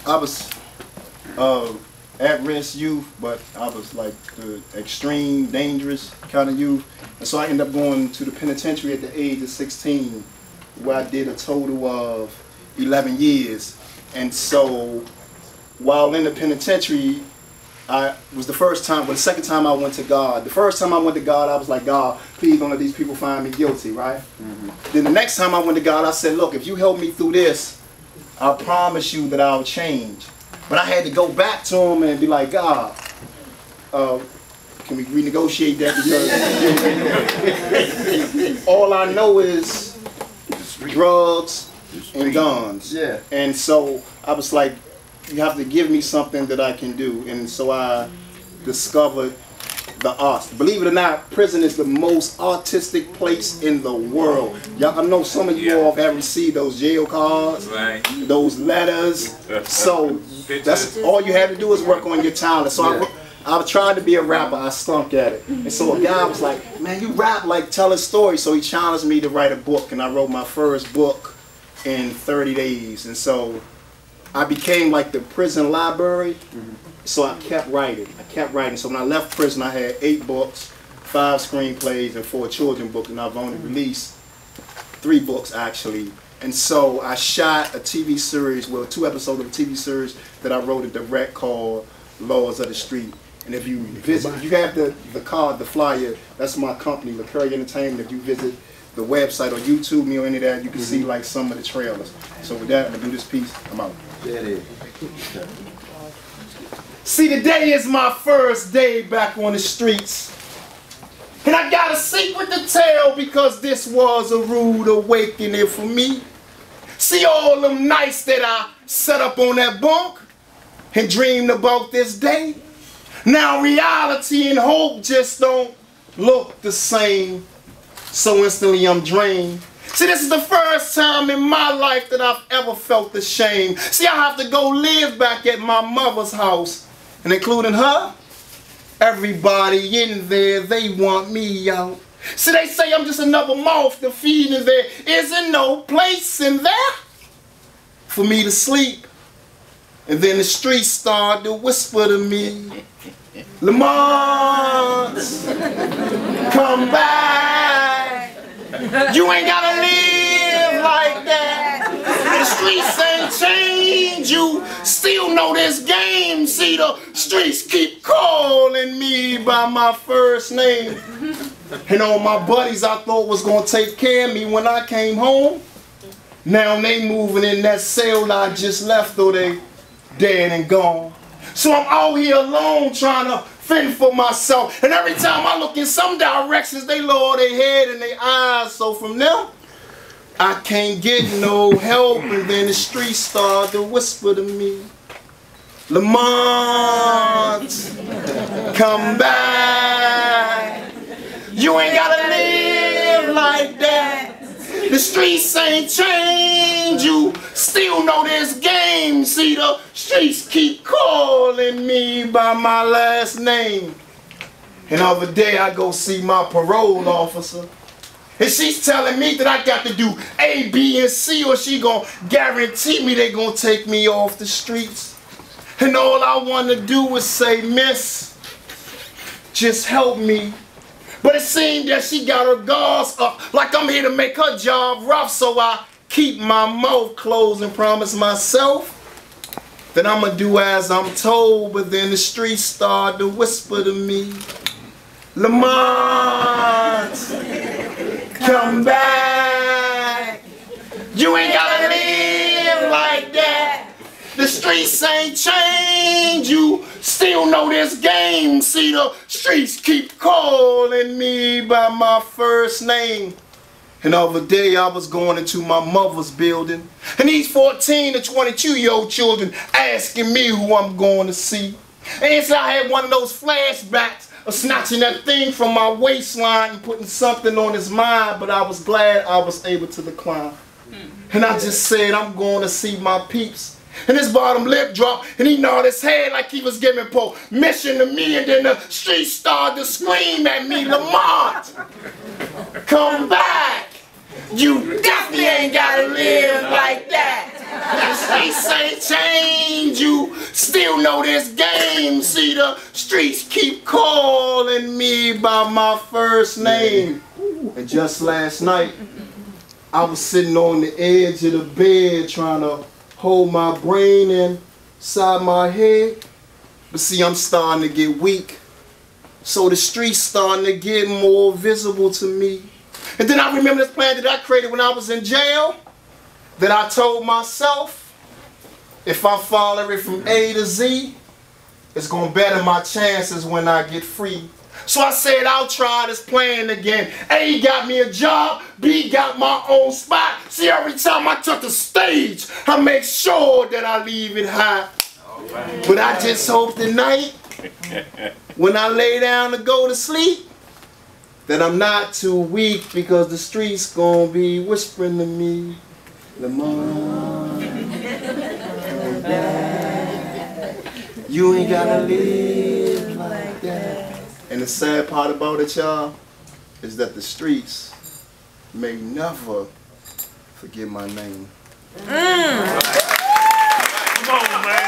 I was at-risk youth, but I was like the extreme, dangerous kind of youth. And so I ended up going to the penitentiary at the age of 16, where I did a total of 11 years. And so while in the penitentiary, I was the second time I went to God. The first time I went to God, I was like, God, please don't let these people find me guilty, right? Then the next time I went to God, I said, look, if you help me through this, I promise you that I'll change. But I had to go back to him and be like, God, can we renegotiate that? Because all I know is drugs and guns. Yeah. And so I was like, you have to give me something that I can do. And so I discovered the arts. Believe it or not, prison is the most artistic place in the world. Y'all, I know some of you all have received those jail cards, those letters. So that's all you had to do is work on your talent. So I tried to be a rapper. I stunk at it. And so a guy was like, man, you rap like telling stories. So he challenged me to write a book, and I wrote my first book in 30 days. And so I became like the prison library. So I kept writing. So when I left prison, I had 8 books, 5 screenplays, and 4 children books, and I've only released 3 books actually. And so I shot a TV series, well, 2 episodes of a TV series that I wrote and direct called Laws of the Street. And if you visit, if you have the card, the flyer, that's my company, Carey Entertainment. If you visit the website or YouTube me or any of that, you can see like some of the trailers. So with that, I'm gonna do this piece. I'm out. There it is. See, today is my first day back on the streets. And I got a secret to tell because this was a rude awakening for me. See all them nights that I set up on that bunk and dreamed about this day. Now reality and hope just don't look the same. So instantly I'm drained. See, this is the first time in my life that I've ever felt the shame. See, I have to go live back at my mother's house. And including her, everybody in there, they want me out. See, they say I'm just another mouth to feed, and there isn't no place in there for me to sleep. And then the streets start to whisper to me, Lamont, come back. You ain't gotta live like that. The streets ain't changed. You still know this game. See, the streets keep calling me by my first name. And all my buddies I thought was gonna take care of me when I came home, now they moving in that cell I just left, though they dead and gone. So I'm out here alone trying to fend for myself. And every time I look in some directions, they lower their head and their eyes. So from them, I can't get no help. And then the streets start to whisper to me, Lamont, come back. You ain't gotta live like that. The streets ain't changed. You still know this game. See, the streets keep calling me by my last name. And the other day I go see my parole officer, and she's telling me that I got to do A, B, and C, or she gonna guarantee me they gonna take me off the streets. And all I wanna do is say, miss, just help me. But it seemed that she got her guards up, like I'm here to make her job rough. So I keep my mouth closed and promise myself that I'ma do as I'm told. But then the streets start to whisper to me, Lamont, come back. You ain't gotta live like that. The streets ain't changed. You still know this game. See, the streets keep calling me by my first name. And the other day I was going into my mother's building, and these 14 to 22-year-old children asking me who I'm going to see. And so I had one of those flashbacks of snatching that thing from my waistline and putting something on his mind, but I was glad I was able to decline. And I just said, I'm going to see my peeps. And his bottom lip dropped, and he nodded his head like he was giving permission to me. And then the streets started to scream at me, Lamont, come back. You definitely ain't gotta live like that. The streets ain't changed. Still know this game. See, the streets keep calling me by my first name. And just last night, I was sitting on the edge of the bed trying to hold my brain inside my head. But see, I'm starting to get weak. So the streets starting to get more visible to me. And then I remember this plan that I created when I was in jail, that I told myself, if I follow it from A to Z, it's going to better my chances when I get free. So I said I'll try this plan again. A got me a job, B got my own spot. See, every time I touch the stage, I make sure that I leave it high. But I just hope tonight, when I lay down to go to sleep, that I'm not too weak, because the streets gonna be whispering to me, Lamont, you ain't gotta live like that. And the sad part about it, y'all, is that the streets may never forget my name. Come on, man.